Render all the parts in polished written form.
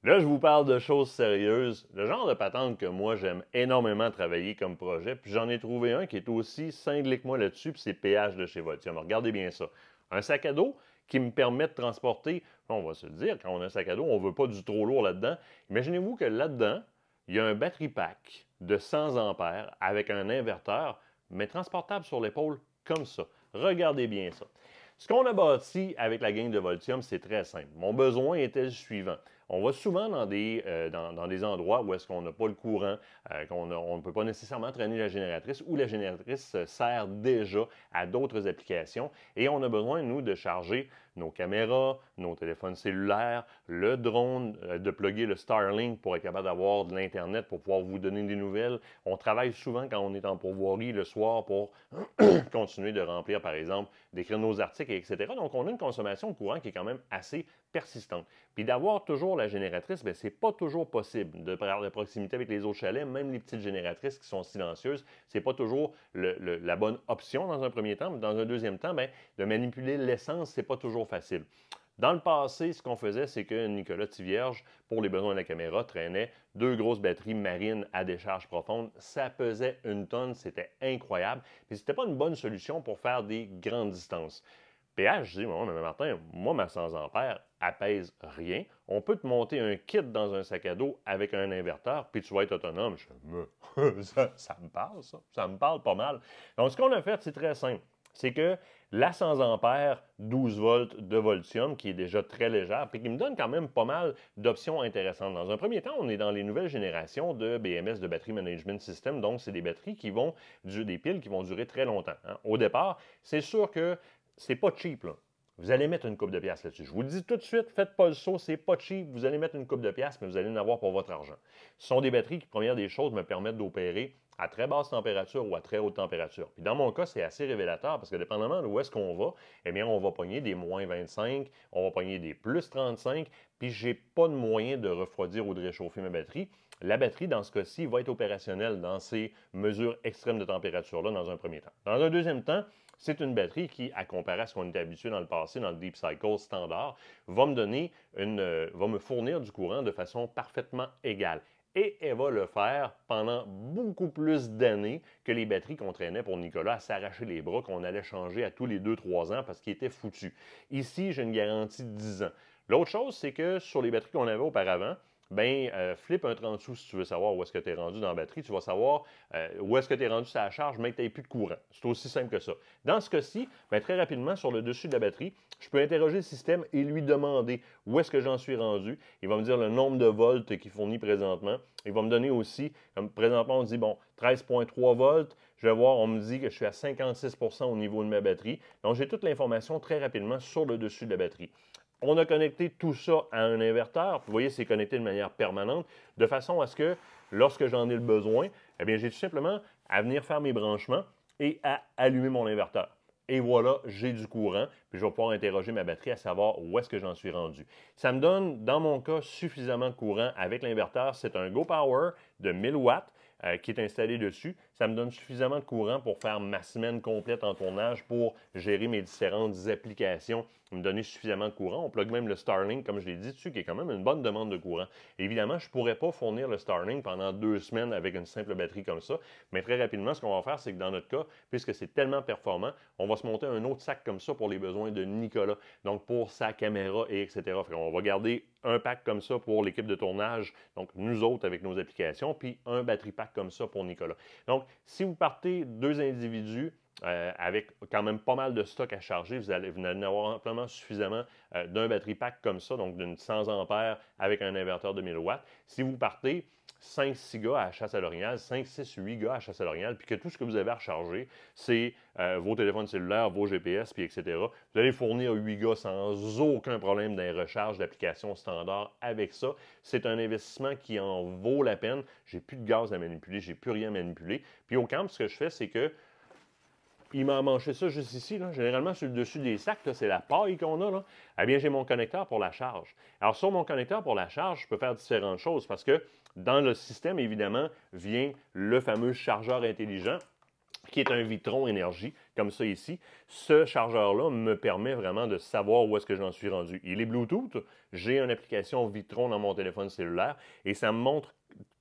Là, je vous parle de choses sérieuses, le genre de patente que moi, j'aime énormément travailler comme projet, puis j'en ai trouvé un qui est aussi cinglé que moi là-dessus, puis c'est PH de chez Voltium. Regardez bien ça. Un sac à dos qui me permet de transporter, on va se le dire, quand on a un sac à dos, on ne veut pas du trop lourd là-dedans. Imaginez-vous que là-dedans, il y a un battery pack de 100 ampères avec un inverteur, mais transportable sur l'épaule comme ça. Regardez bien ça. Ce qu'on a bâti avec la gang de Voltium, c'est très simple. Mon besoin était le suivant. On va souvent dans des endroits où est-ce qu'on n'a pas le courant, on ne peut pas nécessairement traîner la génératrice ou la génératrice sert déjà à d'autres applications et on a besoin, nous, de charger nos caméras, nos téléphones cellulaires, le drone, de plugger le Starlink pour être capable d'avoir de l'Internet pour pouvoir vous donner des nouvelles. On travaille souvent quand on est en pourvoirie le soir pour continuer de remplir, par exemple, d'écrire nos articles, etc. Donc, on a une consommation de courant qui est quand même assez persistante. Puis d'avoir toujours la génératrice, bien, c'est pas toujours possible de parler de proximité avec les autres chalets, même les petites génératrices qui sont silencieuses, c'est pas toujours la bonne option dans un premier temps, mais dans un deuxième temps, bien, de manipuler l'essence, c'est pas toujours facile. Dans le passé, ce qu'on faisait, c'est que Nicolas Tivierge, pour les besoins de la caméra, traînait deux grosses batteries marines à décharge profonde. Ça pesait une tonne, c'était incroyable. Puis c'était pas une bonne solution pour faire des grandes distances. PH, je dis, bon, mais Martin, moi, ma 100 ampères, elle pèse rien. On peut te monter un kit dans un sac à dos avec un inverteur, puis tu vas être autonome. Ça me parle, ça. Ça me parle pas mal. Donc, ce qu'on a fait, c'est très simple. C'est que la 100 ampères 12 volts de Voltium, qui est déjà très légère, puis qui me donne quand même pas mal d'options intéressantes. Dans un premier temps, on est dans les nouvelles générations de BMS, de Battery Management System, donc c'est des batteries qui vont, des piles qui vont durer très longtemps. Hein. Au départ, c'est sûr que c'est pas cheap, là. Vous allez mettre une coupe de pièces là-dessus. Je vous le dis tout de suite, faites pas le saut, c'est pas cheap. Vous allez mettre une coupe de pièces, mais vous allez en avoir pour votre argent. Ce sont des batteries qui, première des choses, me permettent d'opérer à très basse température ou à très haute température. Puis dans mon cas, c'est assez révélateur parce que dépendamment de où est-ce qu'on va, eh bien, on va pogner des moins 25, on va pogner des plus 35, puis j'ai pas de moyen de refroidir ou de réchauffer ma batterie. La batterie, dans ce cas-ci, va être opérationnelle dans ces mesures extrêmes de température-là dans un premier temps. Dans un deuxième temps, c'est une batterie qui, à comparer à ce qu'on était habitué dans le passé, dans le Deep Cycle standard, va me fournir du courant de façon parfaitement égale. Et elle va le faire pendant beaucoup plus d'années que les batteries qu'on traînait pour Nicolas à s'arracher les bras, qu'on allait changer à tous les 2-3 ans parce qu'il était foutu. Ici, j'ai une garantie de 10 ans. L'autre chose, c'est que sur les batteries qu'on avait auparavant, flip un 30 sous si tu veux savoir où est-ce que tu es rendu dans la batterie. Tu vas savoir où est-ce que tu es rendu sur la charge, mais que tu n'aies plus de courant. C'est aussi simple que ça. Dans ce cas-ci, très rapidement, sur le dessus de la batterie, je peux interroger le système et lui demander où est-ce que j'en suis rendu. Il va me dire le nombre de volts qu'il fournit présentement. Il va me donner aussi, comme présentement, on dit, 13,3 volts. Je vais voir, on me dit que je suis à 56 % au niveau de ma batterie. Donc, j'ai toute l'information très rapidement sur le dessus de la batterie. On a connecté tout ça à un inverteur. Vous voyez, c'est connecté de manière permanente, de façon à ce que, lorsque j'en ai le besoin, eh bien, j'ai tout simplement à venir faire mes branchements et à allumer mon inverteur. Et voilà, j'ai du courant, puis je vais pouvoir interroger ma batterie à savoir où est-ce que j'en suis rendu. Ça me donne, dans mon cas, suffisamment de courant avec l'inverteur. C'est un GoPower de 1000 watts qui est installé dessus. Ça me donne suffisamment de courant pour faire ma semaine complète en tournage, pour gérer mes différentes applications, me donner suffisamment de courant. On plug même le Starlink, comme je l'ai dit dessus, qui est quand même une bonne demande de courant. Évidemment, je ne pourrais pas fournir le Starlink pendant 2 semaines avec une simple batterie comme ça, mais très rapidement, ce qu'on va faire, c'est que dans notre cas, puisque c'est tellement performant, on va se monter un autre sac comme ça pour les besoins de Nicolas, donc pour sa caméra, et etc. On va garder un pack comme ça pour l'équipe de tournage, donc nous autres avec nos applications, puis un battery pack comme ça pour Nicolas. Donc, si vous partez 2 individus, avec quand même pas mal de stock à charger, vous allez en avoir amplement suffisamment d'un battery pack comme ça, donc d'une 100 ampères avec un inverteur de 1000 watts. Si vous partez 5-6 gars à chasse à l'orignal, 5-6-8 gars à chasse à l'orignal, puis que tout ce que vous avez à recharger, c'est vos téléphones cellulaires, vos GPS, puis etc., vous allez fournir 8 gars sans aucun problème dans les recharges d'applications standard avec ça. C'est un investissement qui en vaut la peine. J'ai plus de gaz à manipuler, j'ai plus rien à manipuler. Puis au camp, ce que je fais, c'est que il m'a manché ça juste ici. Là. Généralement, sur le dessus des sacs, c'est la paille qu'on a. Là. Eh bien, j'ai mon connecteur pour la charge. Alors, sur mon connecteur pour la charge, je peux faire différentes choses parce que dans le système, évidemment, vient le fameux chargeur intelligent qui est un Vitron Énergie, comme ça ici. Ce chargeur-là me permet vraiment de savoir où est-ce que j'en suis rendu. Il est Bluetooth, j'ai une application Vitron dans mon téléphone cellulaire et ça me montre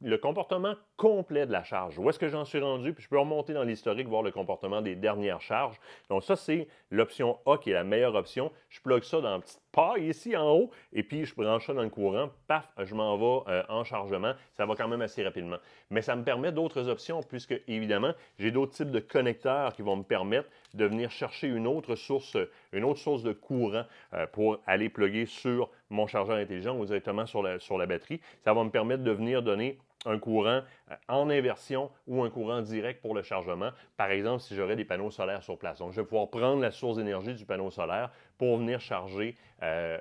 le comportement complet de la charge. Où est-ce que j'en suis rendu? Puis je peux remonter dans l'historique, voir le comportement des dernières charges. Donc ça, c'est l'option A qui est la meilleure option. Je plug ça dans une petite paille ici en haut et puis je branche ça dans le courant. Paf, je m'en vais en chargement. Ça va quand même assez rapidement. Mais ça me permet d'autres options puisque, évidemment, j'ai d'autres types de connecteurs qui vont me permettre de venir chercher une autre source de courant pour aller plugger sur mon chargeur intelligent ou directement sur la batterie. Ça va me permettre de venir donner un courant en inversion ou un courant direct pour le chargement. Par exemple, si j'aurais des panneaux solaires sur place. Donc, je vais pouvoir prendre la source d'énergie du panneau solaire pour venir charger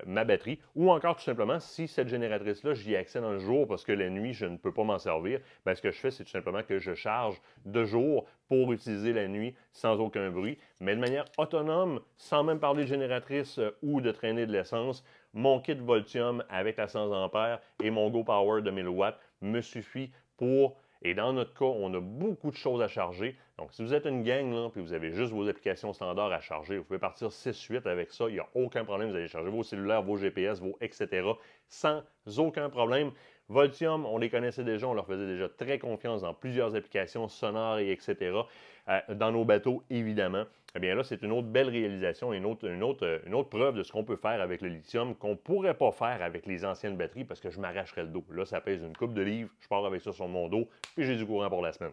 ma batterie. Ou encore, tout simplement, si cette génératrice-là, j'y ai accès dans le jour parce que la nuit, je ne peux pas m'en servir, bien, ce que je fais, c'est tout simplement que je charge de jour pour utiliser la nuit sans aucun bruit, mais de manière autonome, sans même parler de génératrice ou de traîner de l'essence. Mon kit Voltium avec la 100 ampères et mon Go Power de 1000 watts me suffit pour, et dans notre cas, on a beaucoup de choses à charger. Donc, si vous êtes une gang, là, puis vous avez juste vos applications standards à charger, vous pouvez partir 6-8 avec ça, il n'y a aucun problème. Vous allez charger vos cellulaires, vos GPS, vos etc. sans aucun problème. Voltium, on les connaissait déjà, on leur faisait déjà très confiance dans plusieurs applications sonores et etc. Dans nos bateaux, évidemment. Eh bien là, c'est une autre belle réalisation, une autre preuve de ce qu'on peut faire avec le lithium qu'on ne pourrait pas faire avec les anciennes batteries parce que je m'arracherais le dos. Là, ça pèse une coupe de livres, je pars avec ça sur mon dos et j'ai du courant pour la semaine.